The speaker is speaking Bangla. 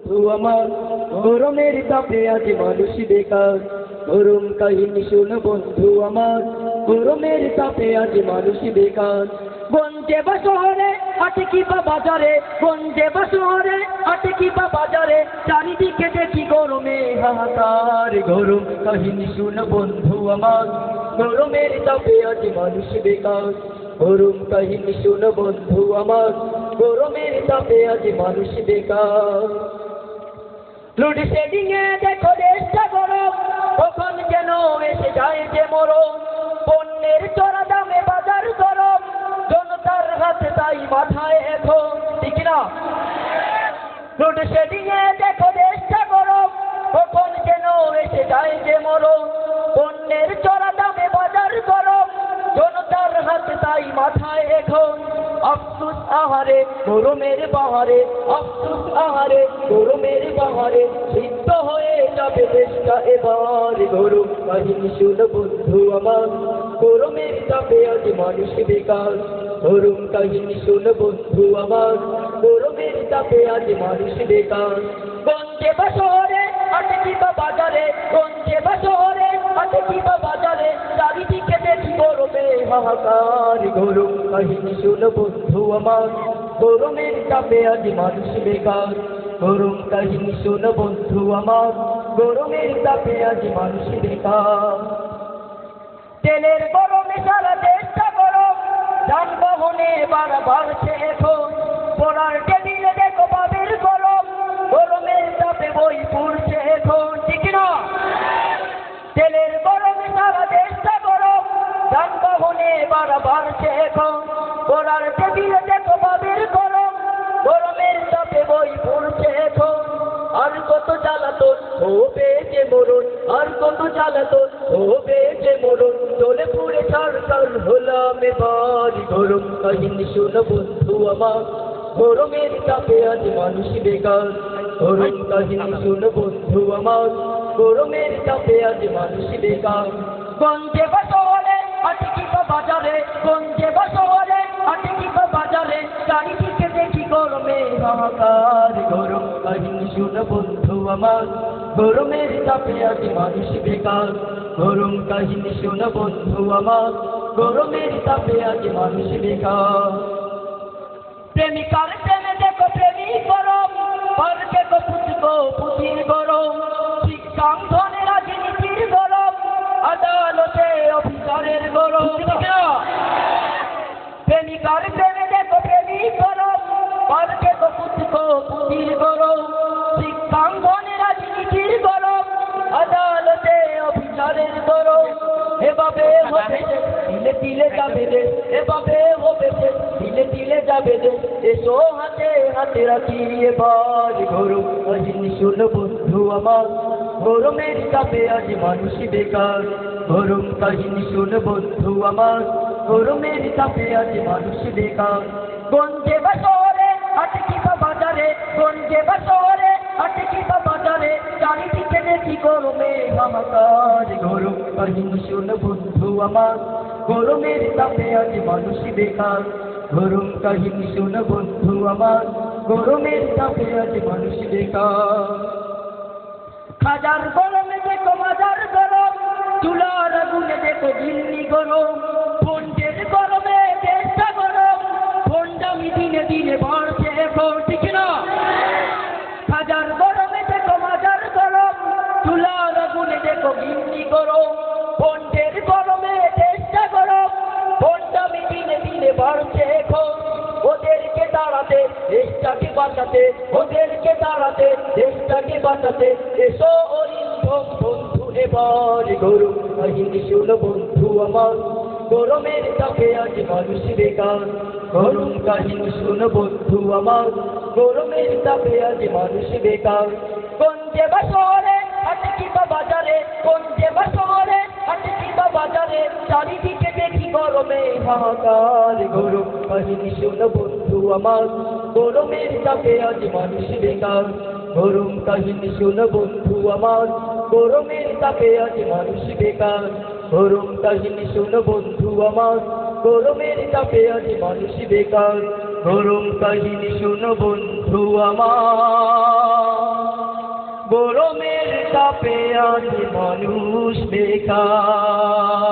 বন্ধু আমার, গরমের তাপে আজ মানুষ বেকার। গরম কাহিনী শোনো বন্ধু আমার, গরমের তাপে আজ মানুষ বেকার। গঞ্জে বা শহরে হাটে কি বা বাজারে, গঞ্জে বা শহরে হাটে কি বা বাজারে, চারিদিকে দেখি গরমে হাহাকার। গরম কাহিনী শোনো বন্ধু আমার, গরমের তাপে আজ মানুষ বেকার। গরম কাহিনী শোনো বন্ধু আমার, গরমের তাপে আজ মানুষ বেকার। লোডশেডিং এ দেখো দেশটা গরম, কখন যেন এসে যায় যে মরম। পণ্যের চড়া দামে বাজার গরম, জনতার হাতে তাই মাথায় এখন, ঠিক না? লোডশেডিং এ দেখো দেশটা গরম, কখন যেন এসে যায় যে মরম। পণ্যের চড়া দামে বাজার গরম, জনতার হাতে তাই মাথায় এখন। আফসুস আহারে গরমের বাহারে, আফসুস আহারে গরমের বাহারে, সিদ্ধ হয়ে যাবে দেশটা এবার। গরম কাহিনী শোনো বন্ধু আমার, গরমের তাপে আজ মানুষ বেকার। গরম কাহিনী শোনো বন্ধু আমার, গরমের তাপে আজ মানুষ বেকার। গঞ্জে বা শহরে হাটে কি বা বাজারে, গঞ্জে বা শহরে হাটে কি বা বাজারে, চারিদিকে দেখি গরমে হাহাকার। গরম কাহিনী শোনো বন্ধু আমার, গরমের তাপে আজ মানুষ বেকার। গরম কাহিনী শোনো বন্ধু আমার, গরমের তাপে আজ মানুষ বেকার। তেলের গরমে সারা দেশটা গরম, যানবাহনে বাড়ছে এখন। পড়ার টেবিলে দেখো বাবের গরম, গরমের তাপে বই পড়ছে এখন, ঠিক না? তেলের গরমে সারা দেশটা গরম, যানবাহনে বাড়ছে এখন। পড়ার টেবিলে দেখো বাবের গরম, গরমের তাপে বই পড়ছে এখন। আর কত জ্বালাতন হবে যে মরণ, আর কত জ্বালাতন হবে যে মরণ, চলে পুড়ে ছারখার হলাম এবার। গরম কাহিনী শোনো বন্ধু আমার, গরমের তাপে আজ মানুষ বেকার। গরম কাহিনী শোনো বন্ধু আমার, গরমের তাপে আজ মানুষ বেকার। গঞ্জে বা শহরে হাটে কি বা বাজারে, গঞ্জে বা শহরে হাটে কি বা বাজারে, চারিদিকে দেখি গরমে হাহাকার। গরম কাহিনী শোনো বন্ধু আমার, গরমের তাপে আজ মানুষ বেকার। গরম কাহিনী শোনো বন্ধু আমার, গরমের তাপে আজ মানুষ বেকার। প্রেমিকার প্রেমে দেখো প্রেমিক গরম, পর দেখো পুতকো পুতির গরম। শিক্ষাঙ্গনে রাজনীতির গরম, আদালতে অফিসারের গরম। প্রেমিকার প্রেমে দেখো প্রেমিক গরম, পর দেখো পুতকো পুতির গরম। শিক্ষাঙ্গনে রাজনীতির গরম, আদালতে অফিসারের গরম। এভাবে হবে তিলে তিলে যাবে দেশ, এভাবে হবে তিলে তিলে যাবে দেশ। এসো হাতে হাতে রাখি এবার। গরম কাহিনী শোনো বন্ধু আমার, গরমের তাপে আজ মানুষ বেকার। গরম কাহিনী শোনো বন্ধু আমার, গরমের তাপে আজ মানুষ বেকার। গঞ্জে বা শহরে হাটে কি বা বাজারে, গঞ্জে বা শহরে হাটে কি বা বাজারে, চারিদিকে দেখি গরমে হাহাকার। গরম কাহিনী শোনো বন্ধু আমার, গরমের তাপে আজ মানুষ বেকার। গরম কাহিনী শোনো বন্ধু আমার, গরমের তাপে আজ মানুষ বেকার। খাজার গরমে দেখো মাজার গরম, চুলার আগুনে দেখো দিল্লি গরম। ফন্ডের গরমে দেশটা গরম, ফন্ডামি দিনে দিনে বাড়ছে এখন, ঠিক না? খাজার গরমে দেখো মাজার গরম, চুলার আগুনে দেখো দিল্লি গরম। ফন্ডের গরমে দেশটা গরম, ফন্ডামি দিনে দিনে বাড়ছে এখন। ওদেরকে দাঁড়াতে দেশটাকে বাঁচাতে, ওদেরকে দাঁড়াতে দেশটাকে বাঁচাতে, এসো অরিন্দম বন্ধু এবার। গরম কাহিনী শোনো বন্ধু আমার, গরমের তাপে আজ মানুষ বেকার। গরম কাহিনী শোনো বন্ধু আমার, গরমের তাপে আজ মানুষ বেকার। গঞ্জে বা শহরে হাটে কি বা বাজারে, গঞ্জে বা শহরে হাটে কি বা বাজারে, চারিদিকে দেখি গরমে হাহাকার। গরম কাহিনী শোনো বন্ধু আমার, গরমের তাপে আজ মানুষ বেকার। গরম কাহিনী শোনো বন্ধু আমার, গরমের তাপে আজ মানুষ বেকার। গরম কাহিনী শোনো বন্ধু আমার, গরমের তাপে আজ মানুষ বেকার। গরম কাহিনী শোনো বন্ধু আমার। গরমের তাপে আজ মানুষ বেকার।